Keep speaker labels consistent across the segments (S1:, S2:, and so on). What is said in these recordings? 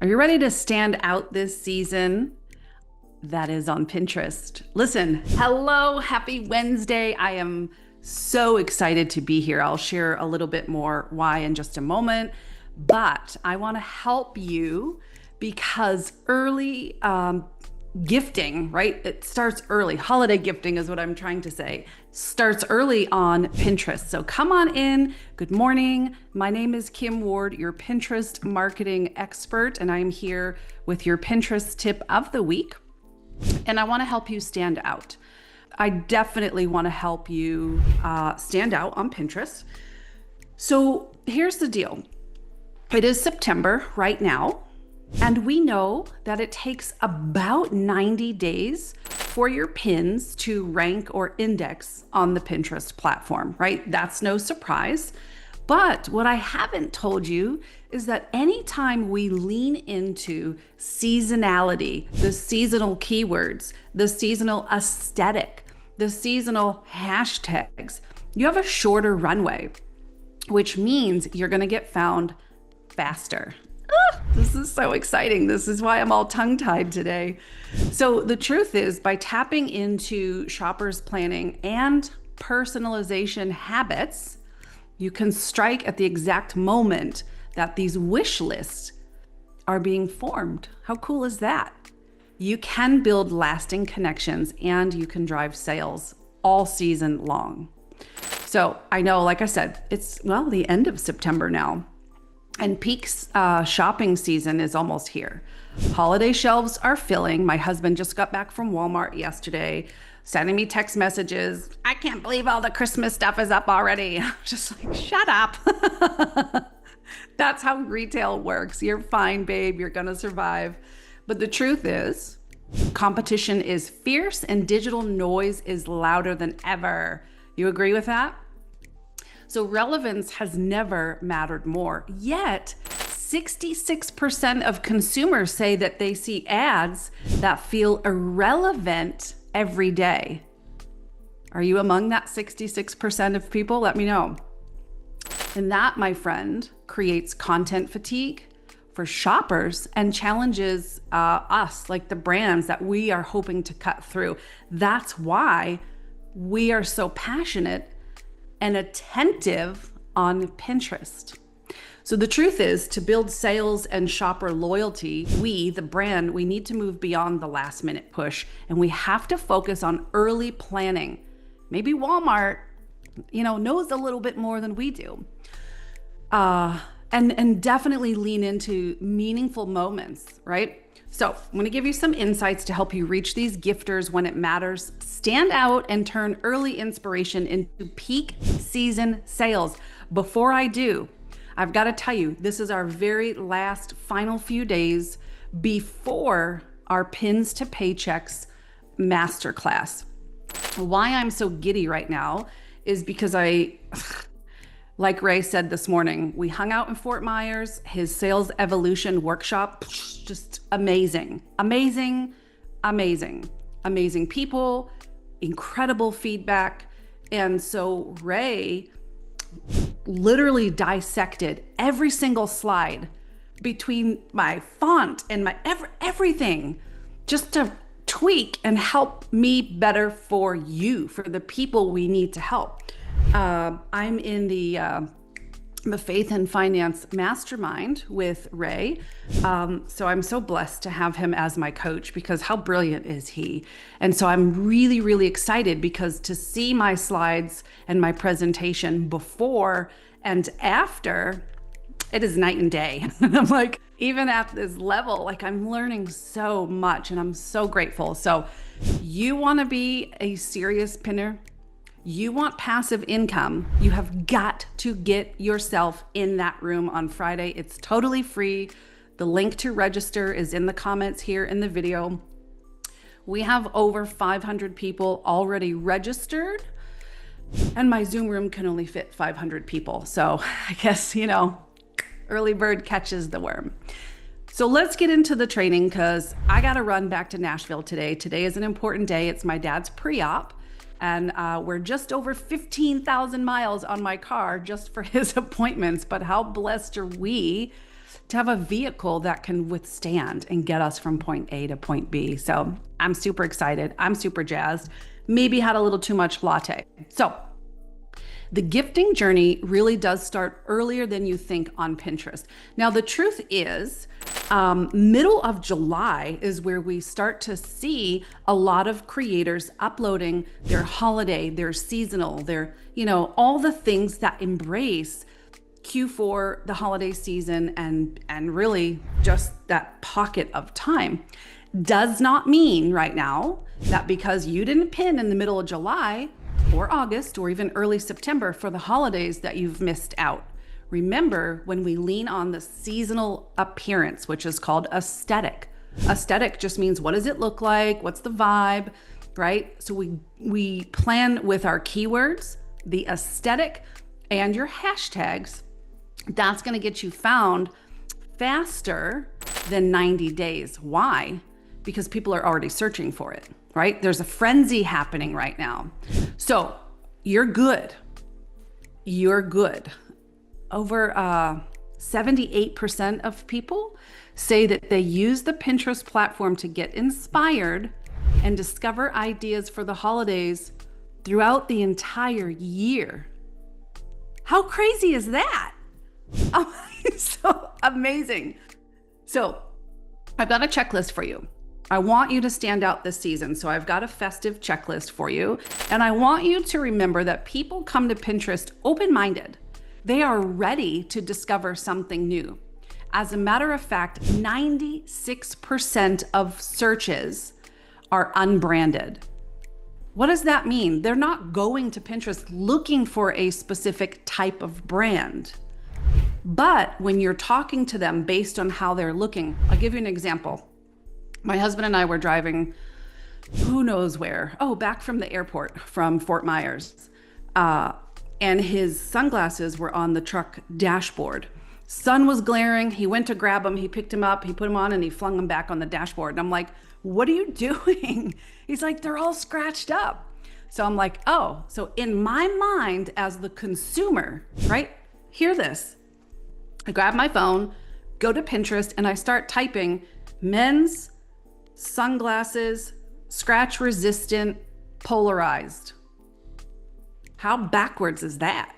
S1: Are you ready to stand out this season? That is on Pinterest. Listen, hello, happy Wednesday. I am so excited to be here. I'll share a little bit more why in just a moment, but I want to help you because early gifting, right? It starts early. Holiday gifting is what I'm trying to say. Starts early on Pinterest. So come on in. Good morning. My name is Kim Ward, your Pinterest marketing expert, and I'm here with your Pinterest tip of the week. And I want to help you stand out. I definitely want to help you stand out on Pinterest. So here's the deal. It is September right now. And we know that it takes about 90 days for your pins to rank or index on the Pinterest platform, right? That's no surprise. But what I haven't told you is that anytime we lean into seasonality, the seasonal keywords, the seasonal aesthetic, the seasonal hashtags, you have a shorter runway, which means you're going to get found faster. This is so exciting. This is why I'm all tongue-tied today. So the truth is, by tapping into shoppers' planning and personalization habits, you can strike at the exact moment that these wish lists are being formed. How cool is that? You can build lasting connections and you can drive sales all season long. So I know, like I said, it's, well, the end of September now. And peak shopping season is almost here. Holiday shelves are filling. My husband just got back from Walmart yesterday, sending me text messages. I can't believe all the Christmas stuff is up already. Just like, shut up. That's how retail works. You're fine, babe. You're going to survive. But the truth is, competition is fierce and digital noise is louder than ever. You agree with that? So relevance has never mattered more. Yet, 66% of consumers say that they see ads that feel irrelevant every day. Are you among that 66% of people? Let me know. And that, my friend, creates content fatigue for shoppers and challenges us, like the brands that we are hoping to cut through. That's why we are so passionate and attentive on Pinterest. So the truth is, to build sales and shopper loyalty, we, the brand, we need to move beyond the last minute push, and we have to focus on early planning. Maybe Walmart, knows a little bit more than we do. And definitely lean into meaningful moments, right? So I'm going to give you some insights to help you reach these gifters when it matters, stand out, and turn early inspiration into peak season sales. Before I do, I've got to tell you, this is our very last final few days before our Pins to Paychecks masterclass. Why I'm so giddy right now is because like Ray said this morning, we hung out in Fort Myers, his sales evolution workshop, just amazing, amazing, amazing, amazing people, incredible feedback. And so Ray literally dissected every single slide between my font and my everything just to tweak and help me better for you, for the people we need to help. I'm in the Faith and Finance Mastermind with Ray. So I'm so blessed to have him as my coach because how brilliant is he? And so I'm really, really excited because to see my slides and my presentation before and after, it is night and day. And I'm like, even at this level, like I'm learning so much and I'm so grateful. So you want to be a serious pinner? You want passive income, you have got to get yourself in that room on Friday. It's totally free. The link to register is in the comments here in the video. We have over 500 people already registered, and my Zoom room can only fit 500 people. So I guess, early bird catches the worm. So let's get into the training because I got to run back to Nashville today. Today is an important day. It's my dad's pre-op. And we're just over 15,000 miles on my car just for his appointments. But how blessed are we to have a vehicle that can withstand and get us from point A to point B. So I'm super excited. I'm super jazzed. Maybe had a little too much latte. So the gifting journey really does start earlier than you think on Pinterest. Now, the truth is, middle of July is where we start to see a lot of creators uploading their holiday, their seasonal, their, all the things that embrace Q4, the holiday season, and really just that pocket of time. Does not mean right now that because you didn't pin in the middle of July or August or even early September for the holidays that you've missed out. Remember, when we lean on the seasonal appearance, which is called aesthetic. Aesthetic just means, what does it look like? What's the vibe, right? So we plan with our keywords, the aesthetic, and your hashtags. That's going to get you found faster than 90 days. Why? Because people are already searching for it, right? There's a frenzy happening right now. So you're good. You're good. Over 78% of people say that they use the Pinterest platform to get inspired and discover ideas for the holidays throughout the entire year. How crazy is that? Oh, so amazing. So I've got a checklist for you. I want you to stand out this season. So I've got a festive checklist for you. And I want you to remember that people come to Pinterest open-minded. They are ready to discover something new. As a matter of fact, 96% of searches are unbranded. What does that mean? They're not going to Pinterest looking for a specific type of brand. But when you're talking to them based on how they're looking, I'll give you an example. My husband and I were driving, who knows where? Oh, back from the airport from Fort Myers. And his sunglasses were on the truck dashboard. Sun was glaring. He went to grab them. He picked them up. He put them on and he flung them back on the dashboard. And I'm like, what are you doing? He's like, they're all scratched up. So I'm like, oh, so in my mind as the consumer, right? Hear this. I grab my phone, go to Pinterest, and I start typing men's sunglasses, scratch resistant, polarized. How backwards is that?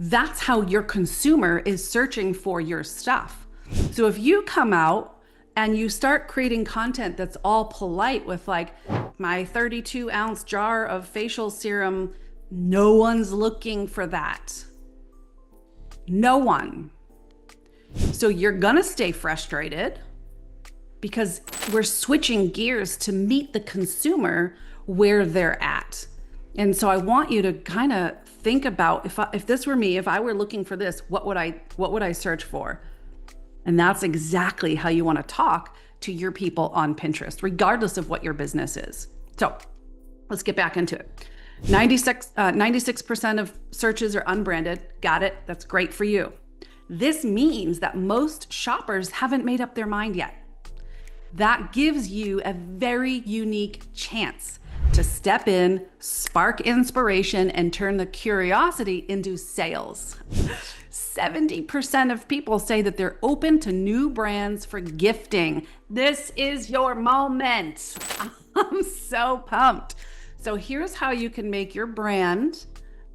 S1: That's how your consumer is searching for your stuff. So if you come out and you start creating content that's all polite with like my 32-ounce jar of facial serum, no one's looking for that. No one. So you're gonna stay frustrated because we're switching gears to meet the consumer where they're at. And so I want you to kind of think about, if this were me, if I were looking for this, what would I search for? And that's exactly how you want to talk to your people on Pinterest, regardless of what your business is. So let's get back into it. 96% of searches are unbranded. Got it. That's great for you. This means that most shoppers haven't made up their mind yet. That gives you a very unique chance to step in, spark inspiration, and turn the curiosity into sales. 70% of people say that they're open to new brands for gifting. This is your moment. I'm so pumped. So here's how you can make your brand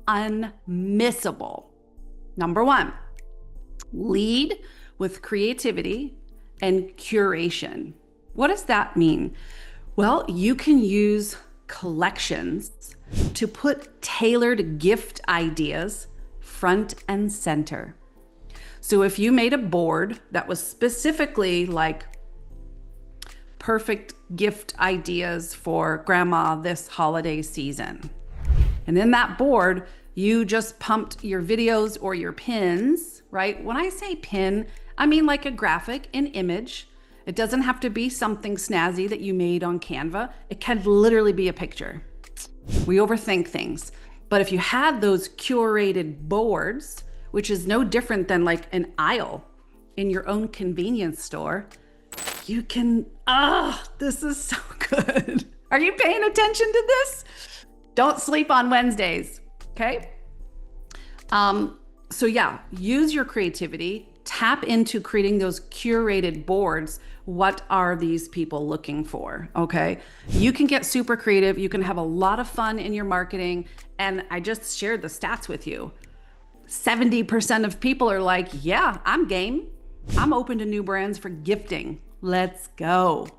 S1: unmissable. Number one, lead with creativity and curation. What does that mean? Well, you can use collections to put tailored gift ideas front and center. So if you made a board that was specifically like perfect gift ideas for grandma this holiday season, and in that board, you just pumped your videos or your pins, right? When I say pin, I mean like a graphic, an image. It doesn't have to be something snazzy that you made on Canva. It can literally be a picture. We overthink things. But if you had those curated boards, which is no different than like an aisle in your own convenience store, you can, this is so good. Are you paying attention to this? Don't sleep on Wednesdays, okay? So yeah, use your creativity, tap into creating those curated boards. What are these people looking for? Okay. You can get super creative. You can have a lot of fun in your marketing. And I just shared the stats with you. 70% of people are like, yeah, I'm game. I'm open to new brands for gifting. Let's go.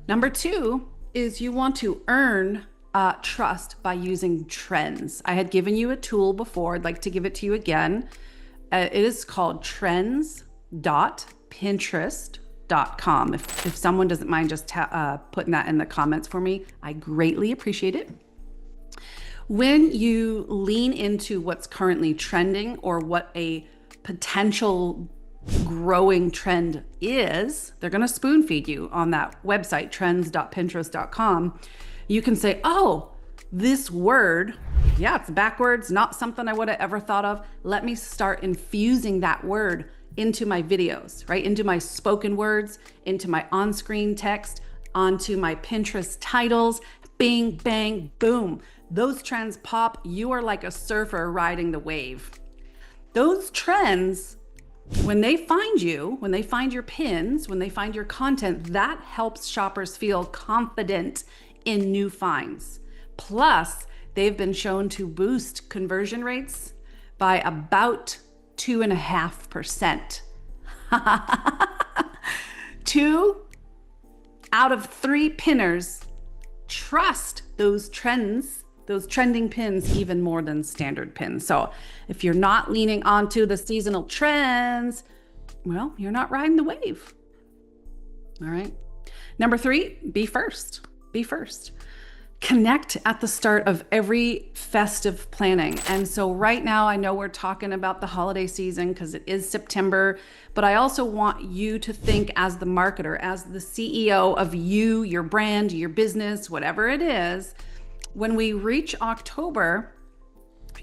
S1: Number 2 is you want to earn trust by using trends. I had given you a tool before. I'd like to give it to you again. It is called trends.pinterest.com. If someone doesn't mind just putting that in the comments for me, I greatly appreciate it. When you lean into what's currently trending or what a potential growing trend is, they're going to spoon feed you on that website, trends.pinterest.com. You can say, oh, this word, yeah, it's backwards, not something I would have ever thought of. Let me start infusing that word into my videos, right? Into my spoken words, into my on-screen text, onto my Pinterest titles. Bing, bang, boom. Those trends pop. You are like a surfer riding the wave. Those trends, when they find you, when they find your pins, when they find your content, that helps shoppers feel confident in new finds. Plus, they've been shown to boost conversion rates by about 2.5%. 2 out of 3 pinners trust those trends, those trending pins, even more than standard pins. So if you're not leaning onto the seasonal trends, well, you're not riding the wave. All right. Number 3, be first. Be first. Connect at the start of every festive planning. And so right now, I know we're talking about the holiday season because it is September, but I also want you to think as the marketer, as the CEO of you, your brand, your business, whatever it is, when we reach October,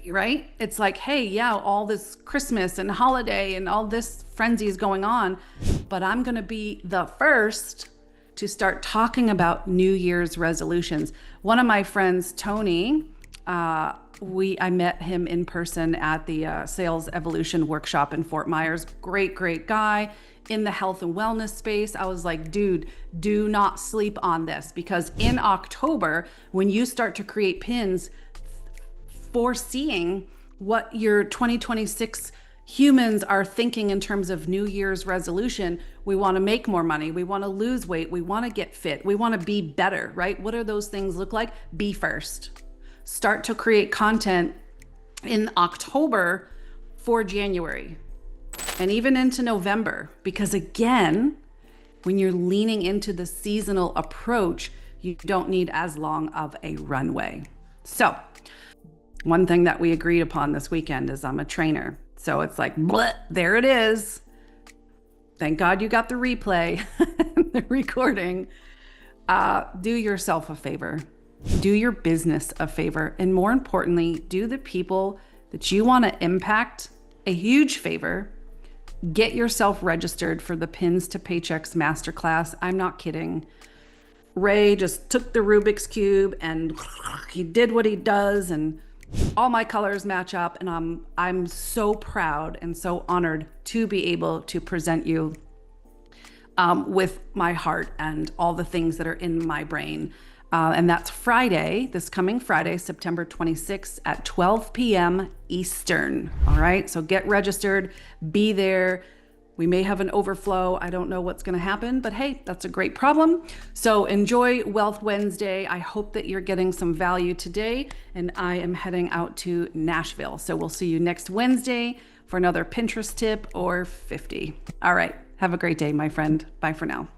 S1: right? It's like, hey, yeah, all this Christmas and holiday and all this frenzy is going on, but I'm going to be the first to start talking about New Year's resolutions. One of my friends, Tony, I met him in person at the Sales Evolution workshop in Fort Myers. Great guy in the health and wellness space. I was like, dude, do not sleep on this, because in October, when you start to create pins, foreseeing what your 2026 humans are thinking in terms of New Year's resolution, we want to make more money, we want to lose weight, we want to get fit, we want to be better, right? What do those things look like? Be first. Start to create content in October for January and even into November, because again, when you're leaning into the seasonal approach, you don't need as long of a runway. So one thing that we agreed upon this weekend is I'm a trainer. So it's like, bleh, there it is. Thank God you got the replay, the recording. Do yourself a favor. Do your business a favor. And more importantly, do the people that you want to impact a huge favor. Get yourself registered for the Pins to Paychecks Masterclass. I'm not kidding. Ray just took the Rubik's Cube and he did what he does, and all my colors match up, and I'm so proud and so honored to be able to present you with my heart and all the things that are in my brain. And that's Friday, this coming Friday, September 26th at 12 p.m. Eastern. All right, so get registered, be there. We may have an overflow. I don't know what's going to happen, but hey, that's a great problem. So enjoy Wealth Wednesday. I hope that you're getting some value today, and I am heading out to Nashville. So we'll see you next Wednesday for another Pinterest tip or 50. All right. Have a great day, my friend. Bye for now.